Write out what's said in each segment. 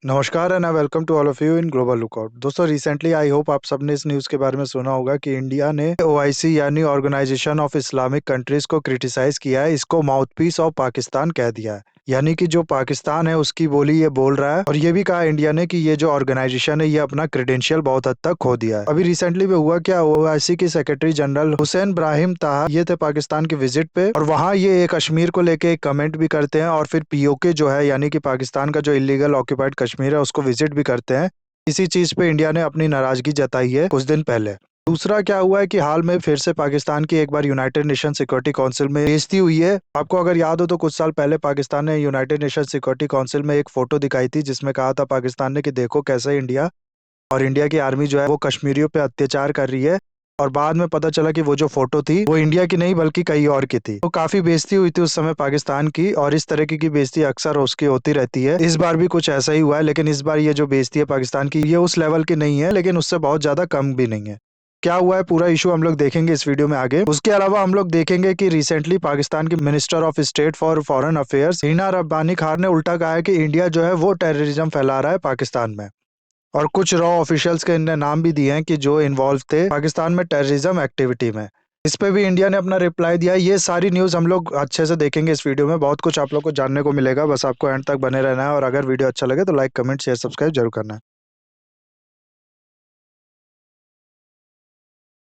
नमस्कार and welcome to all of you in Global Lookout. दोस्तों, recently I hope आप सबने इस न्यूज़ के बारे में सुना होगा कि इंडिया ने ओआईसी यानी ऑर्गेनाइजेशन ऑफ इस्लामिक कंट्रीज को क्रिटिसाइज किया है। इसको माउथपीस ऑफ पाकिस्तान कह दिया है, यानी कि जो पाकिस्तान है उसकी बोली ये बोल रहा है। और ये भी कहा इंडिया ने कि ये जो ऑर्गेनाइजेशन है ये अपना क्रेडेंशियल बहुत हद तक खो दिया है। अभी रिसेंटली में हुआ क्या, ओआईसी के सेक्रेटरी जनरल हुसैन ब्राहिम ताहा ये थे पाकिस्तान के विजिट पे, और वहाँ ये कश्मीर को लेके एक कमेंट भी करते हैं और फिर पीओके जो है यानी कि पाकिस्तान का जो इलीगल ऑक्यूपाइड कश्मीर है उसको विजिट भी करते हैं। इसी चीज पे इंडिया ने अपनी नाराजगी जताई है कुछ दिन पहले। दूसरा क्या हुआ है कि हाल में फिर से पाकिस्तान की एक बार यूनाइटेड नेशन सिक्योरिटी काउंसिल में बेइज्जती हुई है। आपको अगर याद हो तो कुछ साल पहले पाकिस्तान ने यूनाइटेड नेशन सिक्योरिटी काउंसिल में एक फोटो दिखाई थी जिसमें कहा था पाकिस्तान ने कि देखो कैसे इंडिया और इंडिया की आर्मी जो है वो कश्मीरियों पे अत्याचार कर रही है। और बाद में पता चला कि वो जो फोटो थी वो इंडिया की नहीं बल्कि कहीं और की थी। तो काफी बेइज्जती हुई थी उस समय पाकिस्तान की, और इस तरह की बेइज्जती अक्सर उसकी होती रहती है। इस बार भी कुछ ऐसा ही हुआ है, लेकिन इस बार ये जो बेइज्जती है पाकिस्तान की ये उस लेवल की नहीं है, लेकिन उससे बहुत ज्यादा कम भी नहीं है। क्या हुआ है पूरा इशू हम लोग देखेंगे इस वीडियो में आगे। उसके अलावा हम लोग देखेंगे कि रिसेंटली पाकिस्तान की minister of state for foreign affairs Hina Rabbani Khan ने उल्टा कहा है कि इंडिया जो है वो टेररिज्म फैला रहा है पाकिस्तान में। और कुछ रॉ ऑफिशियल्स के इनने नाम भी दिए हैं कि जो इन्वॉल्व थे पाकिस्तान में टेररिज्म एक्टिविटी में। इस पे भी इंडिया ने अपना रिप्लाई दिया है। ये सारी न्यूज़ हम लोग अच्छे से देखेंगे इस वीडियो में। बहुत कुछ आप लोग को जानने को मिलेगा, बस आपको एंड तक बने रहना है। और अगर वीडियो अच्छा लगे तो लाइक कमेंट शेयर सब्सक्राइब जरूर करना है।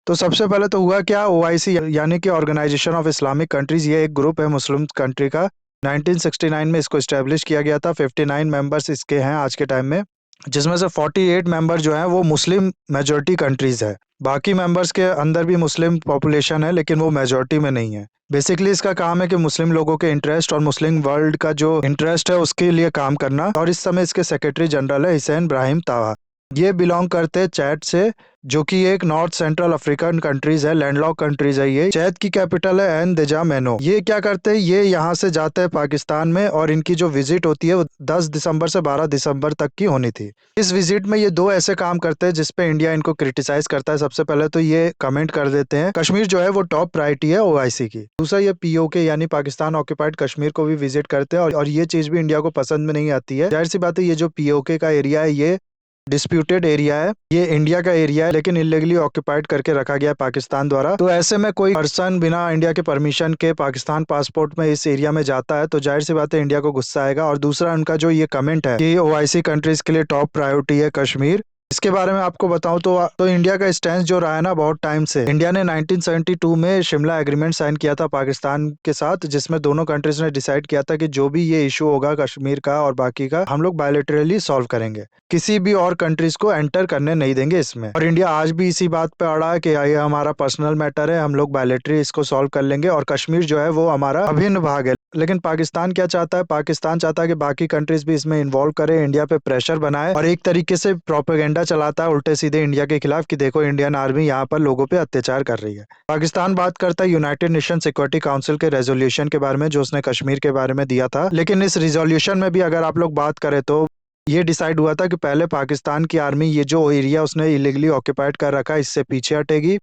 तो सबसे पहले तो हुआ क्या, ओआईसी यानी कि ऑर्गेनाइजेशन ऑफ इस्लामिक कंट्रीज, ये एक ग्रुप है मुस्लिम कंट्री का। 1969 में इसको इस्टेब्लिश किया गया था। 59 मेंबर्स इसके हैं आज के टाइम में, जिसमें से 48 मेंबर जो हैं वो मुस्लिम मेजॉरिटी कंट्रीज है। बाकी मेंबर्स के अंदर भी मुस्लिम पॉपुलेशन है, लेकिन वो मेजॉरिटी में नहीं है। बेसिकली इसका काम है कि मुस्लिम लोगों के इंटरेस्ट और मुस्लिम वर्ल्ड का जो इंटरेस्ट है उसके लिए काम करना। और इस समय इसके सेक्रेटरी जनरल है हुसैन ब्राहिम ताहा। ये बिलोंग करते हैं चैद से, जो कि एक नॉर्थ सेंट्रल अफ्रीकन कंट्रीज है, लैंडलॉक कंट्रीज है। ये चैद की कैपिटल है एनदेजामेनो। ये क्या करते हैं, ये यहाँ से जाते हैं पाकिस्तान में, और इनकी जो विजिट होती है वो 10 दिसंबर से 12 दिसंबर तक की होनी थी। इस विजिट में ये दो ऐसे काम करते हैं जिसपे इंडिया इनको क्रिटिसाइज करता है। सबसे पहले तो ये कमेंट कर देते हैं कश्मीर जो है वो टॉप प्रायोरिटी है ओआईसी की। दूसरा, ये पीओके यानी पाकिस्तान ऑक्यूपाइड कश्मीर को भी विजिट करते हैं, और ये चीज भी इंडिया को पसंद में नहीं आती है। जाहिर सी बात है, ये जो पीओके का एरिया है ये डिस्प्यूटेड एरिया है, ये इंडिया का एरिया है, लेकिन इलीगली ऑक्यूपाइड करके रखा गया है पाकिस्तान द्वारा। तो ऐसे में कोई पर्सन बिना इंडिया के परमिशन के पाकिस्तान पासपोर्ट में इस एरिया में जाता है तो जाहिर सी बात है इंडिया को गुस्सा आएगा। और दूसरा, उनका जो ये कमेंट है कि ओआईसी कंट्रीज के लिए टॉप प्रायोरिटी है कश्मीर, इसके बारे में आपको बताऊं तो इंडिया का स्टैंड जो रहा है ना बहुत टाइम से, इंडिया ने 1972 में शिमला एग्रीमेंट साइन किया था पाकिस्तान के साथ, जिसमें दोनों कंट्रीज ने डिसाइड किया था कि जो भी ये इशू होगा कश्मीर का और बाकी का, हम लोग बायोलेटरली सॉल्व करेंगे, किसी भी और कंट्रीज को एंटर करने नहीं देंगे इसमें। और इंडिया आज भी इसी बात पे अड़ा है कि ये हमारा पर्सनल मैटर है, हम लोग बायोलेटरी इसको सॉल्व कर लेंगे, और कश्मीर जो है वो हमारा अभिन्न भाग है। लेकिन पाकिस्तान क्या चाहता है, पाकिस्तान चाहता है कि बाकी कंट्रीज भी इसमें इन्वॉल्व करें, इंडिया पे प्रेशर बनाए, और एक तरीके से प्रोपेगेंडा चलाता है उल्टे सीधे इंडिया के खिलाफ कि देखो इंडियन आर्मी यहाँ पर लोगों पे अत्याचार कर रही है। पाकिस्तान बात करता है यूनाइटेड नेशन सिक्योरिटी काउंसिल के रेजोल्यूशन के बारे में जो उसने कश्मीर के बारे में दिया था। लेकिन इस रिजोल्यूशन में भी अगर आप लोग बात करें तो ये डिसाइड हुआ था कि पहले पाकिस्तान की आर्मी ये जो एरिया उसने इलीगली ऑक्यूपाइड कर रखा है इससे पीछे हटेगी,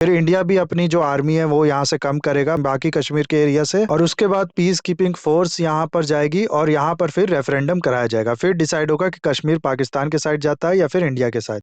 फिर इंडिया भी अपनी जो आर्मी है वो यहाँ से कम करेगा बाकी कश्मीर के एरिया से, और उसके बाद पीस कीपिंग फोर्स यहाँ पर जाएगी और यहाँ पर फिर रेफरेंडम कराया जाएगा। फिर डिसाइड होगा कि कश्मीर पाकिस्तान के साइड जाता है या फिर इंडिया के साइड।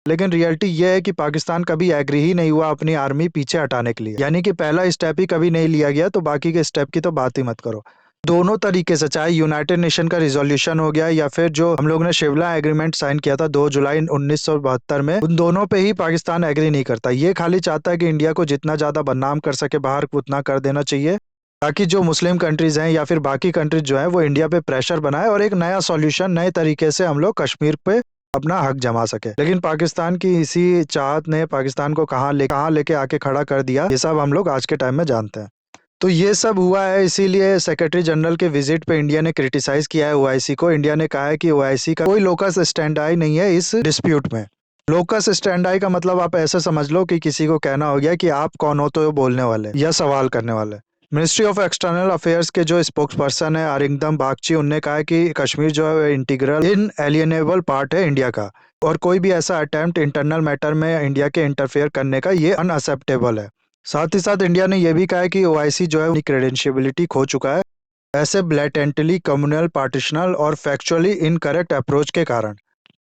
लेकिन रियलिटी ये है कि पाकिस्तान कभी एग्री ही नहीं हुआ अपनी आर्मी पीछे हटाने के लिए, यानी कि पहला स्टेप ही कभी नहीं लिया गया, तो बाकी के स्टेप की तो बात ही मत करो। दोनों तरीके से, चाहे यूनाइटेड नेशन का रिजोल्यूशन हो गया या फिर जो हम लोग ने शिमला एग्रीमेंट साइन किया था 2 जुलाई 1972 में, उन दोनों पे ही पाकिस्तान एग्री नहीं करता। ये खाली चाहता है कि इंडिया को जितना ज्यादा बदनाम कर सके बाहर उतना कर देना चाहिए, ताकि जो मुस्लिम कंट्रीज हैं या फिर बाकी कंट्रीज जो है वो इंडिया पे प्रेशर बनाए और एक नया सॉल्यूशन नए तरीके से हम लोग कश्मीर पे अपना हक जमा सके। लेकिन पाकिस्तान की इसी चाहत ने पाकिस्तान को कहाँ लेके आके खड़ा कर दिया, ये सब हम लोग आज के टाइम में जानते हैं। तो ये सब हुआ है, इसीलिए सेक्रेटरी जनरल के विजिट पे इंडिया ने क्रिटिसाइज किया है ओआईसी को। इंडिया ने कहा है कि ओआईसी का कोई लोकस स्टैंडाई नहीं है इस डिस्प्यूट में। लोकस स्टैंडाई का मतलब आप ऐसे समझ लो कि किसी को कहना हो गया कि आप कौन हो तो बोलने वाले या सवाल करने वाले। मिनिस्ट्री ऑफ एक्सटर्नल अफेयर्स के जो स्पोक्स पर्सन है अरिंदम बागची, उनने कहा है कि कश्मीर जो है इंटीग्रल इनएलिएनेबल पार्ट है इंडिया का, और कोई भी ऐसा अटेम्प्ट इंटरनल मैटर में इंडिया के इंटरफेयर करने का ये अनअक्सेप्टेबल है। साथ ही साथ इंडिया ने यह भी कहा है कि ओआईसी जो है अपनी क्रेडेंशियबिलिटी खो चुका है, ऐसे ब्लैटेंटली कम्युनल, पार्टीशनल और फैक्चुअली इनकरेक्ट अप्रोच के कारण।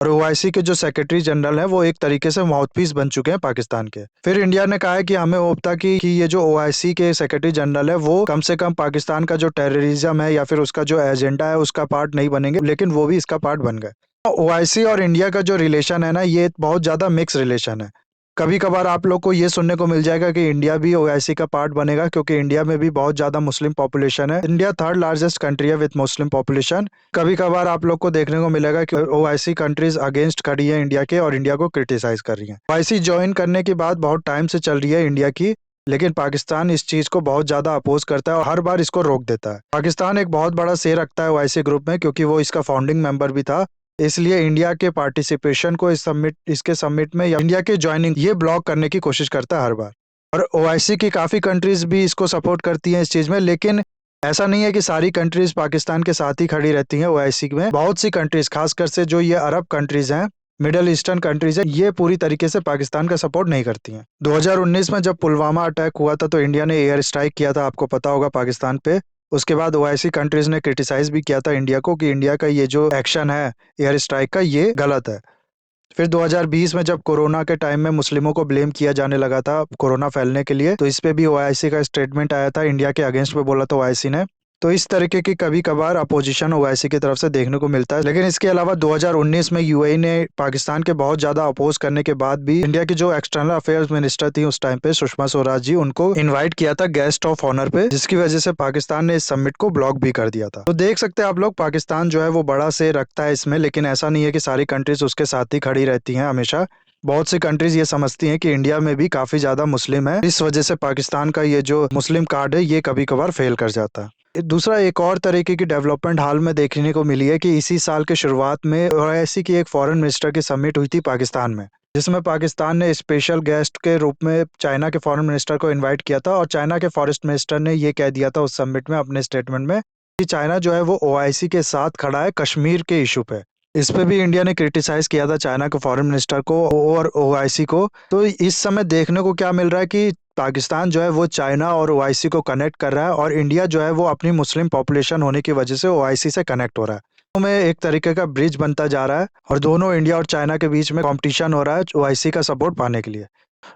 और ओआईसी के जो सेक्रेटरी जनरल हैं वो एक तरीके से माउथपीस बन चुके हैं पाकिस्तान के। फिर इंडिया ने कहा है कि हमें होप था कि ये जो ओआईसी के सेक्रेटरी जनरल है वो कम से कम पाकिस्तान का जो टेररिज्म है या फिर उसका जो एजेंडा है उसका पार्ट नहीं बनेंगे, लेकिन वो भी इसका पार्ट बन गए। ओआईसी और इंडिया का जो रिलेशन है ना, ये बहुत ज़्यादा मिक्स रिलेशन है। कभी कभार आप लोग को ये सुनने को मिल जाएगा कि इंडिया भी ओआईसी का पार्ट बनेगा, क्योंकि इंडिया में भी बहुत ज़्यादा मुस्लिम पॉपुलेशन है। इंडिया थर्ड लार्जेस्ट कंट्री है विथ मुस्लिम पॉपुलेशन। कभी कभार आप लोग को देखने को मिलेगा कि ओआईसी कंट्रीज अगेंस्ट खड़ी है इंडिया के और इंडिया को क्रिटिसाइज कर रही है। ओआईसी ज्वाइन करने की बात बहुत टाइम से चल रही है इंडिया की, लेकिन पाकिस्तान इस चीज को बहुत ज्यादा अपोज करता है और हर बार इसको रोक देता है। पाकिस्तान एक बहुत बड़ा शेयर रखता है ओआईसी ग्रुप में, क्योंकि वो इसका फाउंडिंग मेंबर भी था। इसलिए इंडिया के पार्टिसिपेशन को इसके समिट में या इंडिया के ज्वाइनिंग ये ब्लॉक करने की कोशिश करता है हर बार। और ओआईसी की काफ़ी कंट्रीज़ भी इसको सपोर्ट करती हैं इस चीज़ में, लेकिन ऐसा नहीं है कि सारी कंट्रीज़ पाकिस्तान के साथ ही खड़ी रहती हैं। ओआईसी में बहुत सी कंट्रीज़, खासकर से जो ये अरब कंट्रीज़ हैं, मिडल ईस्टर्न कंट्रीज़ हैं, ये पूरी तरीके से पाकिस्तान का सपोर्ट नहीं करती हैं। 2019 में जब पुलवामा अटैक हुआ था तो इंडिया ने एयर स्ट्राइक किया था, आपको पता होगा, पाकिस्तान पे। उसके बाद ओआईसी कंट्रीज़ ने क्रिटिसाइज़ भी किया था इंडिया को कि इंडिया का ये जो एक्शन है एयर स्ट्राइक का, ये गलत है। फिर 2020 में जब कोरोना के टाइम में मुस्लिमों को ब्लेम किया जाने लगा था कोरोना फैलने के लिए, तो इस पे भी ओआईसी का स्टेटमेंट आया था, इंडिया के अगेंस्ट में बोला था ओआईसी ने। तो इस तरीके की कभी कभार अपोजिशन ओआईसी की तरफ से देखने को मिलता है। लेकिन इसके अलावा 2019 में यूएई ने पाकिस्तान के बहुत ज्यादा अपोज करने के बाद भी इंडिया की जो एक्सटर्नल अफेयर्स मिनिस्टर थी उस टाइम पे, सुषमा स्वराज जी, उनको इन्वाइट किया था गेस्ट ऑफ ऑनर पे, जिसकी वजह से पाकिस्तान ने इस समिट को ब्लॉक भी कर दिया था। तो देख सकते हैं आप लोग, पाकिस्तान जो है वो बड़ा से रखता है इसमें, लेकिन ऐसा नहीं है कि सारी कंट्रीज उसके साथ ही खड़ी रहती हैं हमेशा। बहुत सी कंट्रीज ये समझती हैं कि इंडिया में भी काफी ज्यादा मुस्लिम है, इस वजह से पाकिस्तान का ये जो मुस्लिम कार्ड है ये कभी कभार फेल कर जाता है। दूसरा, एक और तरीके की डेवलपमेंट हाल में देखने को मिली है कि इसी साल के शुरुआत में ओआईसी की एक फॉरेन मिनिस्टर की समिट हुई थी पाकिस्तान में, जिसमें पाकिस्तान ने स्पेशल गेस्ट के रूप में चाइना के फॉरेन मिनिस्टर को इनवाइट किया था। और चाइना के फॉरेन मिनिस्टर ने ये कह दिया था उस समिट में अपने स्टेटमेंट में कि चाइना जो है वो ओआईसी के साथ खड़ा है कश्मीर के इशू पे। इस पे भी इंडिया ने क्रिटिसाइज किया था चाइना के फॉरेन मिनिस्टर को और ओआईसी को। तो इस समय देखने को क्या मिल रहा है कि पाकिस्तान जो है वो चाइना और ओआईसी को कनेक्ट कर रहा है, और इंडिया जो है वो अपनी मुस्लिम पॉपुलेशन होने की वजह से ओआईसी से कनेक्ट हो रहा है। तो में एक तरीके का ब्रिज बनता जा रहा है और दोनों इंडिया और चाइना के बीच में कंपटीशन हो रहा है ओआईसी का सपोर्ट पाने के लिए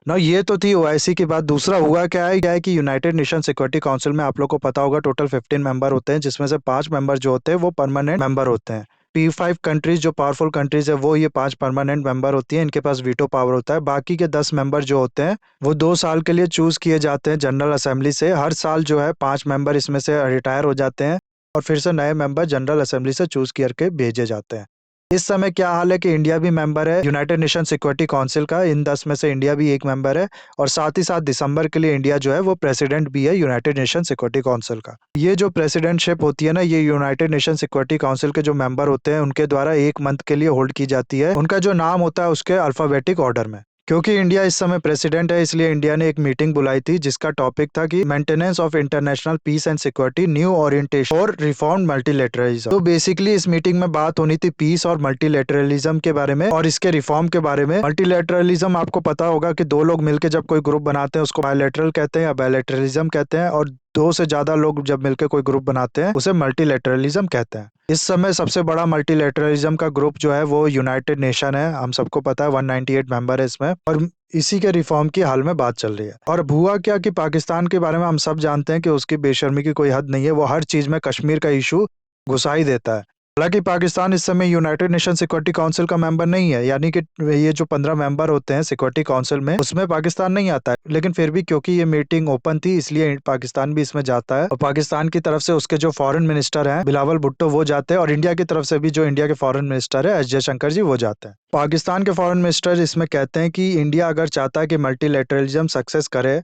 ना। ये तो थी ओआईसी की बात। दूसरा हुआ क्या है कि यूनाइटेड नेशन सिक्योरिटी काउंसिल में आप लोग को पता होगा टोटल 15 मेंबर होते हैं, जिसमें से 5 मेंबर जो होते हैं वो परमानेंट मेंबर होते हैं। P5 कंट्रीज जो पावरफुल कंट्रीज है वो ये 5 परमानेंट मेंबर होती हैं, इनके पास वीटो पावर होता है। बाकी के 10 मेंबर जो होते हैं वो 2 साल के लिए चूज किए जाते हैं जनरल असेंबली से। हर साल जो है 5 मेंबर इसमें से रिटायर हो जाते हैं और फिर से नए मेंबर जनरल असेंबली से चूज करके भेजे जाते हैं। इस समय क्या हाल है कि इंडिया भी मेंबर है यूनाइटेड नेशन सिक्योरिटी काउंसिल का। इन 10 में से इंडिया भी एक मेंबर है, और साथ ही साथ दिसंबर के लिए इंडिया जो है वो प्रेसिडेंट भी है यूनाइटेड नेशन सिक्योरिटी काउंसिल का। ये जो प्रेसिडेंटशिप होती है ना, ये यूनाइटेड नेशन सिक्योरिटी काउंसिल के जो मेंबर होते हैं उनके द्वारा 1 मंथ के लिए होल्ड की जाती है। उनका जो नाम होता है उसके अल्फाबेटिक ऑर्डर में। क्योंकि इंडिया इस समय प्रेसिडेंट है, इसलिए इंडिया ने एक मीटिंग बुलाई थी जिसका टॉपिक था कि maintenance of international peace and security, new orientation और रिफॉर्म मल्टीलेटरलिज्म। तो बेसिकली इस मीटिंग में बात होनी थी पीस और मल्टीलेटरलिज्म के बारे में और इसके रिफॉर्म के बारे में। मल्टीलेटरलिज्म आपको पता होगा कि 2 लोग मिलकर जब कोई ग्रुप बनाते हैं उसको बायलैटरल कहते हैं या बायलैटरलिज्म कहते हैं, और 2 से ज्यादा लोग जब मिलकर कोई ग्रुप बनाते हैं उसे मल्टीलेटरलिज्म कहते हैं। इस समय सबसे बड़ा मल्टीलेटरलिज्म का ग्रुप जो है वो यूनाइटेड नेशन है, हम सबको पता है 198 मेंबर है इसमें, और इसी के रिफॉर्म की हाल में बात चल रही है। और हुआ क्या कि पाकिस्तान के बारे में हम सब जानते हैं कि उसकी बेशर्मी की कोई हद नहीं है, वो हर चीज में कश्मीर का इशू घुसा ही देता है। हालांकि पाकिस्तान इस समय यूनाइटेड नेशन सिक्योरिटी काउंसिल का मेंबर नहीं है, यानी कि ये जो 15 मेंबर होते हैं सिक्योरिटी काउंसिल में उसमें पाकिस्तान नहीं आता है, लेकिन फिर भी क्योंकि ये मीटिंग ओपन थी इसलिए पाकिस्तान भी इसमें जाता है। और पाकिस्तान की तरफ से उसके जो फॉरेन मिनिस्टर हैं बिलावल भुट्टो वो जाते हैं, और इंडिया की तरफ से भी जो इंडिया के फॉरेन मिनिस्टर है एस जयशंकर जी वो जाते हैं। पाकिस्तान के फॉरेन मिनिस्टर इसमें कहते हैं कि इंडिया अगर चाहता है कि मल्टीलेटरलिज्म सक्सेस करे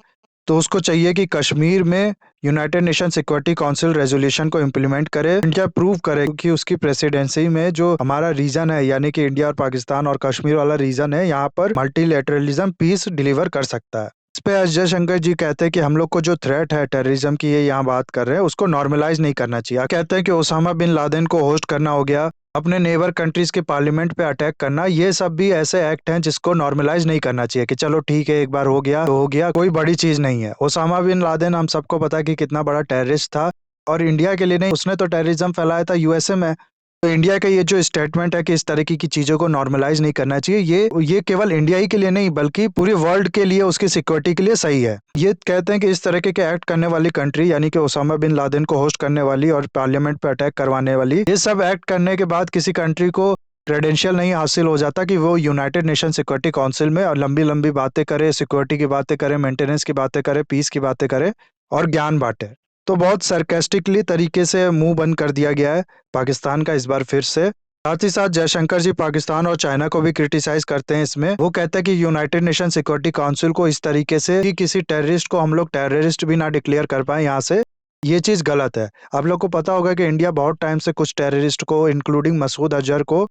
तो उसको चाहिए कि कश्मीर में United nation security council resolution को इम्प्लीमेंट करे। इंडिया प्रूव करे कि उसकी प्रेसिडेंसी में जो हमारा रीजन है, यानी कि इंडिया और पाकिस्तान और कश्मीर वाला रीजन है, यहाँ पर मल्टीलेटरलिज्म पीस डिलीवर कर सकता है। इस पे एस जयशंकर जी कहते हैं कि हम लोग को जो थ्रेट है टेररिज्म की, ये यहाँ बात कर रहे हैं, उसको नॉर्मलाइज नहीं करना चाहिए। कहते हैं कि ओसामा बिन लादेन को होस्ट करना हो गया, अपने नेबर कंट्रीज के पार्लियामेंट पे अटैक करना, ये सब भी ऐसे एक्ट हैं जिसको नॉर्मलाइज नहीं करना चाहिए कि चलो ठीक है एक बार हो गया तो हो गया, कोई बड़ी चीज नहीं है। ओसामा बिन लादेन हम सबको पता है कि कितना बड़ा टेररिस्ट था, और इंडिया के लिए नहीं, उसने तो टेररिज्म फैलाया था यूएसए में। तो इंडिया का ये जो स्टेटमेंट है कि इस तरीके की चीज़ों को नॉर्मलाइज नहीं करना चाहिए, ये केवल इंडिया ही के लिए नहीं बल्कि पूरी वर्ल्ड के लिए, उसकी सिक्योरिटी के लिए सही है। ये कहते हैं कि इस तरीके के एक्ट करने वाली कंट्री, यानी कि ओसामा बिन लादेन को होस्ट करने वाली और पार्लियामेंट पे अटैक करवाने वाली, ये सब एक्ट करने के बाद किसी कंट्री को क्रेडेंशियल नहीं हासिल हो जाता कि वो यूनाइटेड नेशन सिक्योरिटी काउंसिल में और लंबी लंबी बातें करे, सिक्योरिटी की बातें करे, मेंटेनेंस की बातें करे, पीस की बातें करे और ज्ञान बांटे। तो बहुत सरकास्टिकली तरीके से मुंह बंद कर दिया गया है पाकिस्तान का इस बार फिर से। साथ ही साथ जयशंकर जी पाकिस्तान और चाइना को भी क्रिटिसाइज करते हैं इसमें। वो कहते हैं कि यूनाइटेड नेशन सिक्योरिटी काउंसिल को इस तरीके से कि किसी टेररिस्ट को हम लोग टेररिस्ट भी ना डिक्लेयर कर पाए यहाँ से, ये चीज़ गलत है। आप लोग को पता होगा कि इंडिया बहुत टाइम से कुछ टेररिस्ट को, इंक्लूडिंग मसूद अजहर को,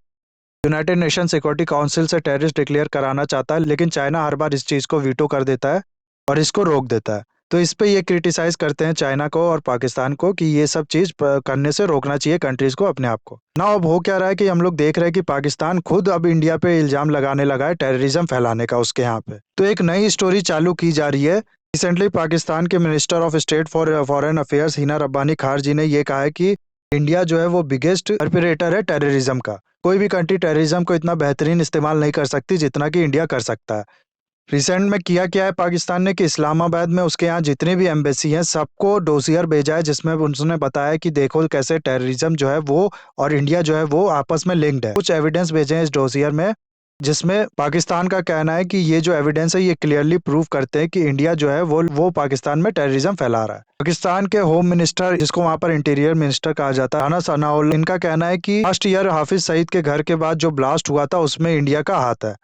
यूनाइटेड नेशन सिक्योरिटी काउंसिल से टेररिस्ट डिक्लेयर कराना चाहता है, लेकिन चाइना हर बार इस चीज़ को वीटो कर देता है और इसको रोक देता है। तो इस पे ये क्रिटिसाइज करते हैं चाइना को और पाकिस्तान को कि ये सब चीज़ करने से रोकना चाहिए कंट्रीज़ को अपने आप को। ना अब हो क्या रहा है कि हम लोग देख रहे हैं कि पाकिस्तान खुद अब इंडिया पे इल्ज़ाम लगाने लगा है टेररिज्म फैलाने का उसके यहाँ पे। तो एक नई स्टोरी चालू की जा रही है। रिसेंटली पाकिस्तान के minister of state for foreign affairs Hina Rabbani खार जी ने ये कहा है कि इंडिया जो है वो बिगेस्ट परपेरेटर है टेररिज्म का। कोई भी कंट्री टेररिज्म को इतना बेहतरीन इस्तेमाल नहीं कर सकती जितना कि इंडिया कर सकता है। रिसेंट में किया क्या है पाकिस्तान ने कि इस्लामाबाद में उसके यहाँ जितनी भी एम्बेसी हैं सबको डोसियर भेजा है, जिसमें उन्होंने बताया कि देखो कैसे टेररिज्म जो है वो और इंडिया जो है वो आपस में लिंक्ड है। कुछ एविडेंस भेजे हैं इस डोसियर में, जिसमें पाकिस्तान का कहना है कि ये जो एविडेंस है ये क्लियरली प्रूव करते हैं कि इंडिया जो है वो पाकिस्तान में टेररिज्म फैला रहा है। पाकिस्तान के होम मिनिस्टर, जिसको वहाँ पर इंटीरियर मिनिस्टर कहा जाता है, राना सनाउल्लाह, इनका कहना है कि लास्ट ईयर हाफिज सईद के घर के बाद जो ब्लास्ट हुआ था उसमें इंडिया का हाथ है।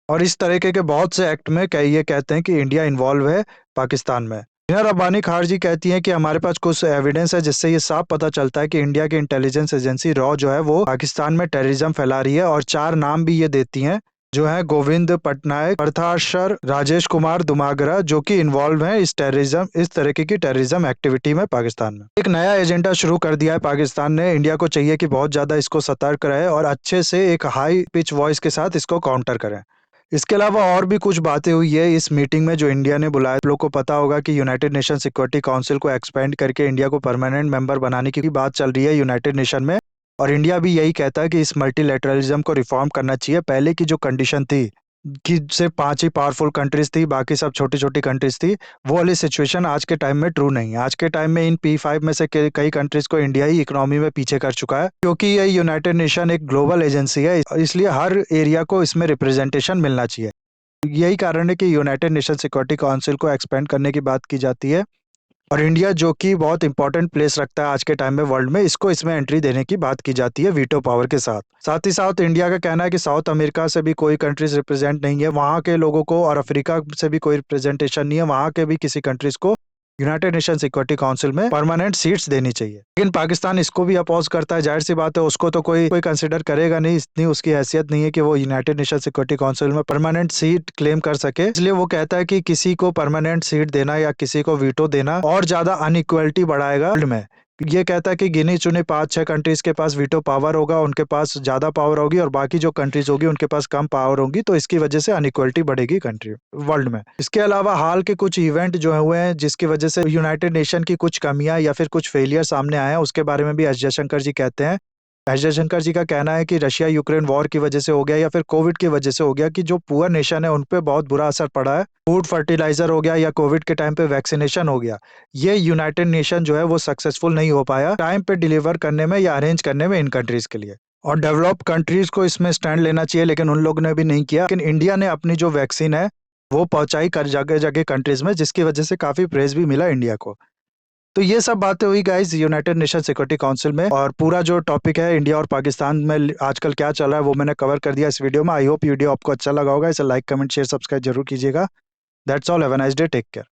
और इस तरीके के बहुत से एक्ट में ये कहते हैं कि इंडिया इन्वॉल्व है पाकिस्तान में। हिना रब्बानी खार जी कहती हैं कि हमारे पास कुछ एविडेंस है जिससे ये साफ पता चलता है कि इंडिया की इंटेलिजेंस एजेंसी रॉ जो है वो पाकिस्तान में टेररिज्म फैला रही है, और 4 नाम भी ये देती हैं जो है गोविंद पटनायक, अर्थाशर, राजेश कुमार दुमागरा, जो कि इन्वॉल्व हैं इस तरीके की टेररिज्म एक्टिविटी में पाकिस्तान में। एक नया एजेंडा शुरू कर दिया है पाकिस्तान ने। इंडिया को चाहिए कि बहुत ज़्यादा इसको सतर्क रहे और अच्छे से एक हाई पिच वॉइस के साथ इसको काउंटर करें। इसके अलावा और भी कुछ बातें हुई है इस मीटिंग में जो इंडिया ने बुलाया। आप लोग को पता होगा कि यूनाइटेड नेशन सिक्योरिटी काउंसिल को एक्सपेंड करके इंडिया को परमानेंट मेंबर बनाने की बात चल रही है यूनाइटेड नेशन में, और इंडिया भी यही कहता है कि इस मल्टीलैटरलिज्म को रिफॉर्म करना चाहिए। पहले की जो कंडीशन थी कि सिर्फ 5 ही पावरफुल कंट्रीज थी, बाकी सब छोटी-छोटी कंट्रीज थी, वो वाली सिचुएशन आज के टाइम में ट्रू नहीं है। आज के टाइम में इन P5 में से कई कंट्रीज को इंडिया ही इकोनॉमी में पीछे कर चुका है, क्योंकि ये यूनाइटेड नेशन एक ग्लोबल एजेंसी है, इसलिए हर एरिया को इसमें रिप्रेजेंटेशन मिलना चाहिए। यही कारण है कि यूनाइटेड नेशन सिक्योरिटी काउंसिल को एक्सपेंड करने की बात की जाती है, और इंडिया जो कि बहुत इंपॉर्टेंट प्लेस रखता है आज के टाइम में वर्ल्ड में, इसको इसमें एंट्री देने की बात की जाती है वीटो पावर के साथ। साथ ही साथ इंडिया का कहना है कि साउथ अमेरिका से भी कोई कंट्रीज रिप्रेजेंट नहीं है वहाँ के लोगों को, और अफ्रीका से भी कोई रिप्रेजेंटेशन नहीं है वहाँ के भी किसी कंट्रीज को यूनाइटेड नेशन सिक्योरिटी काउंसिल में परमानेंट सीट्स देनी चाहिए। लेकिन पाकिस्तान इसको भी अपोज करता है। जाहिर सी बात है उसको तो कोई कंसिडर करेगा नहीं, इतनी उसकी हैसियत नहीं है कि वो यूनाइटेड नेशन सिक्योरिटी काउंसिल में परमानेंट सीट क्लेम कर सके। इसलिए वो कहता है कि किसी को परमानेंट सीट देना या किसी को वीटो देना और ज्यादा अनइक्वलिटी बढ़ाएगा वर्ल्ड में। ये कहता है कि गिनी चुनी 5-6 कंट्रीज के पास वीटो पावर होगा, उनके पास ज्यादा पावर होगी, और बाकी जो कंट्रीज होगी उनके पास कम पावर होगी, तो इसकी वजह से अनइक्वलिटी बढ़ेगी कंट्री वर्ल्ड में। इसके अलावा हाल के कुछ इवेंट जो हुए हैं जिसकी वजह से यूनाइटेड नेशन की कुछ कमियां या फिर कुछ फेलियर सामने आए हैं, उसके बारे में भी एस जयशंकर जी कहते हैं। एस जयशंकर जी का कहना है कि रशिया यूक्रेन वॉर की वजह से हो गया या फिर कोविड की वजह से हो गया कि जो पुअर नेशन है उन पे बहुत बुरा असर पड़ा है। फूड फर्टिलाइजर हो गया या कोविड के टाइम पे वैक्सीनेशन हो गया, ये यूनाइटेड नेशन जो है वो सक्सेसफुल नहीं हो पाया टाइम पे डिलीवर करने में या अरेंज करने में इन कंट्रीज के लिए। और डेवलप्ड कंट्रीज को इसमें स्टैंड लेना चाहिए, लेकिन उन लोगों ने भी नहीं किया। लेकिन इंडिया ने अपनी जो वैक्सीन है वो पहुंचाई कर जगह जगह कंट्रीज में, जिसकी वजह से काफी प्रेज भी मिला इंडिया को। तो ये सब बातें हुई guys United nation security council में, और पूरा जो टॉपिक है इंडिया और पाकिस्तान में आजकल क्या चल रहा है वो मैंने कवर कर दिया इस वीडियो में। आई होप वीडियो आपको अच्छा लगा होगा। इसे लाइक कमेंट शेयर सब्सक्राइब जरूर कीजिएगा। That's all, have a nice day, take care.